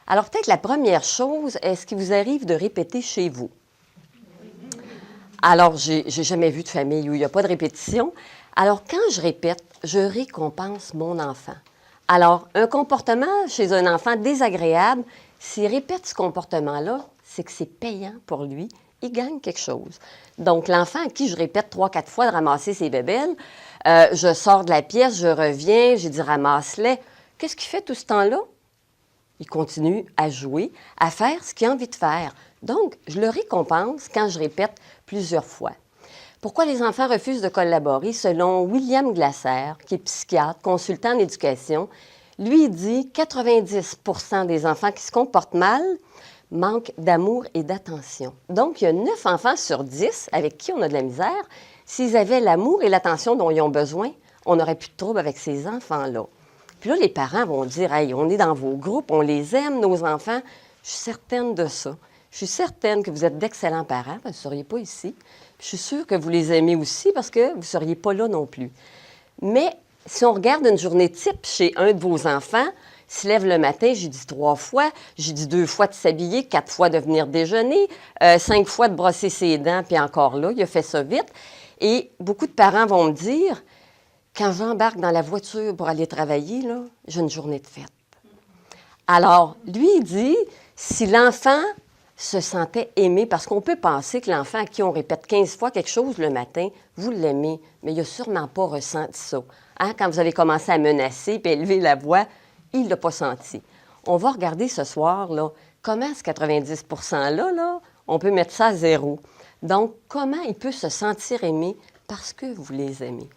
Alors, peut-être la première chose, est-ce qu'il vous arrive de répéter chez vous? Alors, j'ai jamais vu de famille où il n'y a pas de répétition. Alors, quand je répète, je récompense mon enfant. Alors, un comportement chez un enfant désagréable, s'il répète ce comportement-là, c'est que c'est payant pour lui. Il gagne quelque chose. Donc, l'enfant à qui je répète 3-4 fois de ramasser ses bébelles, je sors de la pièce, je reviens, j'ai dit ramasse-les. Qu'est-ce qu'il fait tout ce temps-là? Il continue à jouer, à faire ce qu'il a envie de faire. Donc, je le récompense quand je répète plusieurs fois. Pourquoi les enfants refusent de collaborer? Selon William Glasser, qui est psychiatre, consultant en éducation, lui, il dit 90 des enfants qui se comportent mal manquent d'amour et d'attention. Donc, il y a 9 enfants sur 10 avec qui on a de la misère. S'ils avaient l'amour et l'attention dont ils ont besoin, on n'aurait plus de trouble avec ces enfants-là. Puis là, les parents vont dire « Hey, on est dans vos groupes, on les aime, nos enfants. » Je suis certaine de ça. Je suis certaine que vous êtes d'excellents parents, parce que vous ne seriez pas ici. Puis je suis sûre que vous les aimez aussi, parce que vous ne seriez pas là non plus. Mais si on regarde une journée type chez un de vos enfants, il se lève le matin, j'ai dit 3 fois, j'ai dit 2 fois de s'habiller, 4 fois de venir déjeuner, 5 fois de brosser ses dents, puis encore là, il a fait ça vite. Et beaucoup de parents vont me dire... Quand j'embarque dans la voiture pour aller travailler, là, j'ai une journée de fête. Alors, lui, il dit, si l'enfant se sentait aimé, parce qu'on peut penser que l'enfant à qui on répète 15 fois quelque chose le matin, vous l'aimez, mais il n'a sûrement pas ressenti ça. Hein? Quand vous avez commencé à menacer et élever la voix, il ne l'a pas senti. On va regarder ce soir, là, comment ce 90 %-là, on peut mettre ça à 0. Donc, comment il peut se sentir aimé parce que vous les aimez?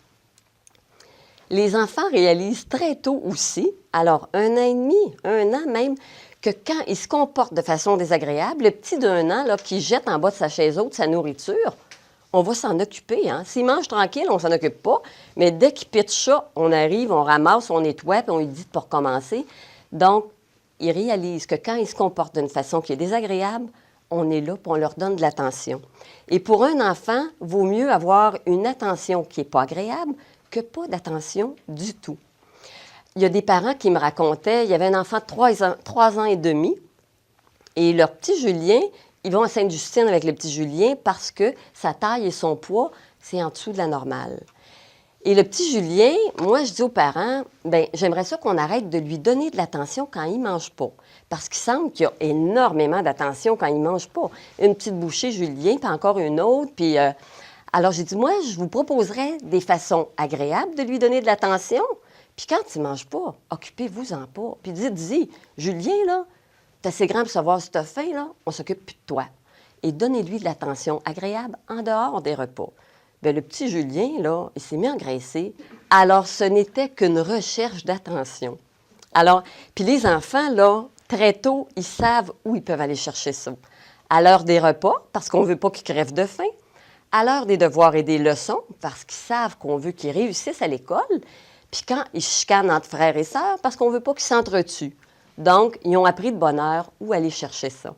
Les enfants réalisent très tôt aussi, alors 1 an et demi, 1 an même, que quand ils se comportent de façon désagréable, le petit d'1 an là, qui jette en bas de sa chaise haute sa nourriture, on va s'en occuper. Hein? S'il mange tranquille, on ne s'en occupe pas, mais dès qu'il pitche ça, on arrive, on ramasse, on nettoie, puis on lui dit de pas recommencer. Donc, ils réalisent que quand ils se comportent d'une façon qui est désagréable, on est là, puis on leur donne de l'attention. Et pour un enfant, il vaut mieux avoir une attention qui n'est pas agréable que pas d'attention du tout. Il y a des parents qui me racontaient, il y avait un enfant de 3 ans et demi, et leur petit Julien, ils vont à Sainte-Justine avec le petit Julien parce que sa taille et son poids, c'est en dessous de la normale. Et le petit Julien, moi, je dis aux parents, bien, j'aimerais ça qu'on arrête de lui donner de l'attention quand il ne mange pas. Parce qu'il semble qu'il y a énormément d'attention quand il ne mange pas. Une petite bouchée, Julien, puis encore une autre, puis... Alors, j'ai dit, moi, je vous proposerais des façons agréables de lui donner de l'attention. Puis quand il ne mange pas, occupez-vous-en pas. Puis dites-y, Julien, là, t'es assez grand pour savoir si t'as faim, là, on s'occupe plus de toi. Et donnez-lui de l'attention agréable en dehors des repas. Bien, le petit Julien, là, il s'est mis à engraisser. Alors, ce n'était qu'une recherche d'attention. Alors, puis les enfants, là, très tôt, ils savent où ils peuvent aller chercher ça. À l'heure des repas, parce qu'on ne veut pas qu'ils crèvent de faim. À l'heure des devoirs et des leçons, parce qu'ils savent qu'on veut qu'ils réussissent à l'école, puis quand ils chicanent entre frères et sœurs, parce qu'on ne veut pas qu'ils s'entretuent. Donc, ils ont appris de bonne heure où aller chercher ça.